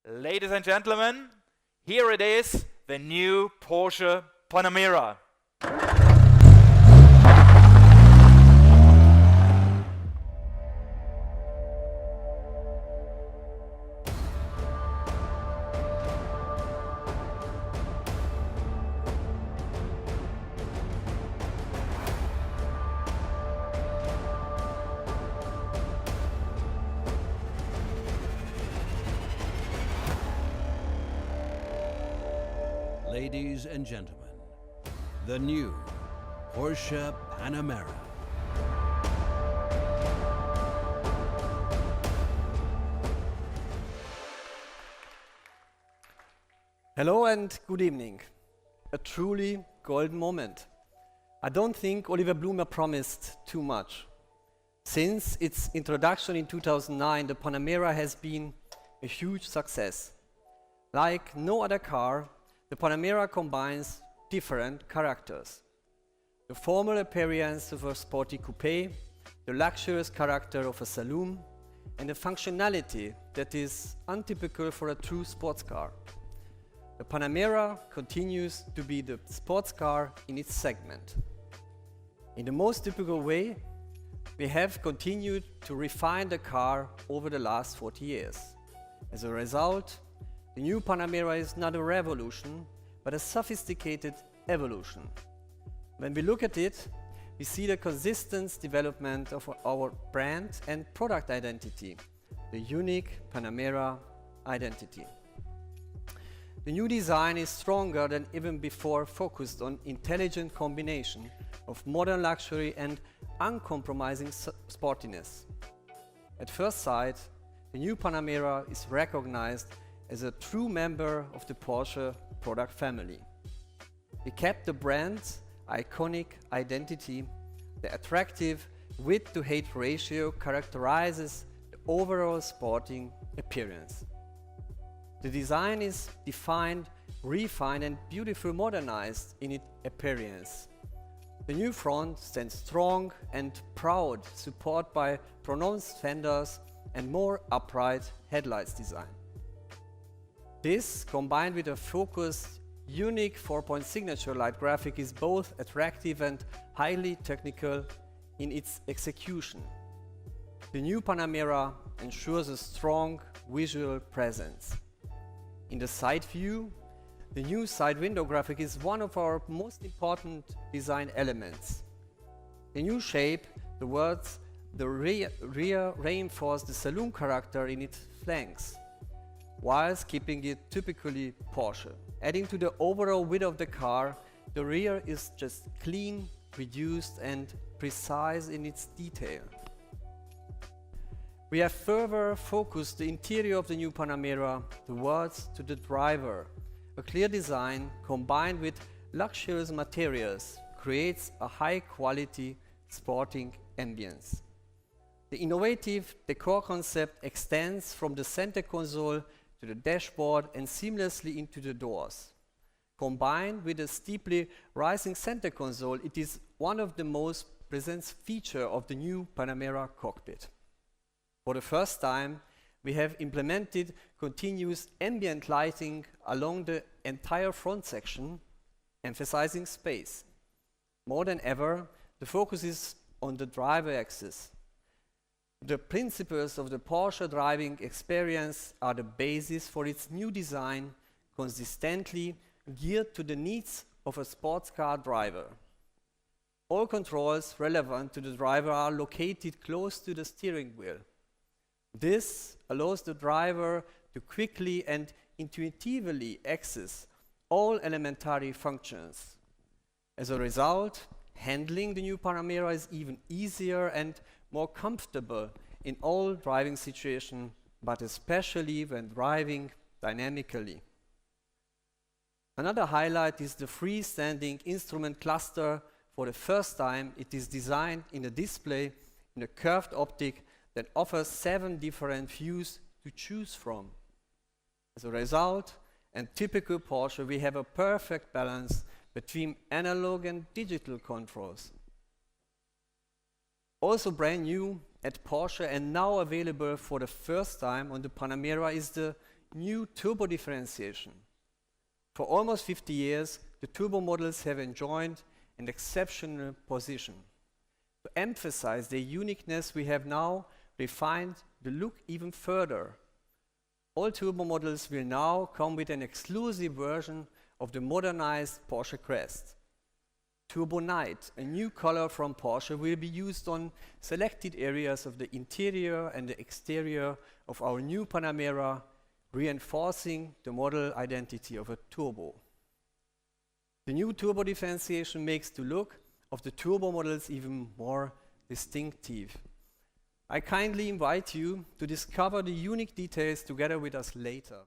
Ladies and gentlemen, here it is, the new Porsche Panamera. Ladies and gentlemen, the new Porsche Panamera. Hello and good evening. A truly golden moment. I don't think Oliver Blumer promised too much. Since its introduction in 2009, the Panamera has been a huge success. Like no other car, the Panamera combines different characters. The formal appearance of a sporty coupe, the luxurious character of a saloon, and the functionality that is untypical for a true sports car. The Panamera continues to be the sports car in its segment. In the most typical way, we have continued to refine the car over the last 40 years. As a result, the new Panamera is not a revolution, but a sophisticated evolution. When we look at it, we see the consistent development of our brand and product identity, the unique Panamera identity. The new design is stronger than even before, focused on intelligent combination of modern luxury and uncompromising sportiness. At first sight, the new Panamera is recognized as a true member of the Porsche product family. We kept the brand's iconic identity. The attractive width-to-height ratio characterizes the overall sporting appearance. The design is defined, refined and beautifully modernized in its appearance. The new front stands strong and proud, supported by pronounced fenders and more upright headlights design. This, combined with a focused, unique 4-point signature light graphic, is both attractive and highly technical in its execution. The new Panamera ensures a strong visual presence. In the side view, the new side window graphic is one of our most important design elements. The new shape, the rear reinforce the saloon character in its flanks, whilst keeping it typically Porsche. Adding to the overall width of the car, the rear is just clean, reduced and precise in its detail. We have further focused the interior of the new Panamera towards to the driver. A clear design combined with luxurious materials creates a high-quality sporting ambience. The innovative decor concept extends from the center console to the dashboard and seamlessly into the doors. Combined with a steeply rising center console, it is one of the most present features of the new Panamera cockpit. For the first time, we have implemented continuous ambient lighting along the entire front section, emphasizing space. More than ever, the focus is on the driver axis. The principles of the Porsche driving experience are the basis for its new design, consistently geared to the needs of a sports car driver. All controls relevant to the driver are located close to the steering wheel. This allows the driver to quickly and intuitively access all elementary functions. As a result, handling the new Panamera is even easier and more comfortable in all driving situations, but especially when driving dynamically. Another highlight is the freestanding instrument cluster. For the first time, it is designed in a display in a curved optic that offers 7 different views to choose from. As a result, and typical Porsche, we have a perfect balance between analog and digital controls. Also brand new at Porsche and now available for the first time on the Panamera is the new turbo differentiation. For almost 50 years, the turbo models have enjoyed an exceptional position. To emphasize their uniqueness, we have now refined the look even further. All turbo models will now come with an exclusive version of the modernized Porsche crest. Turbo Night, a new color from Porsche, will be used on selected areas of the interior and the exterior of our new Panamera, reinforcing the model identity of a turbo. The new turbo differentiation makes the look of the turbo models even more distinctive. I kindly invite you to discover the unique details together with us later.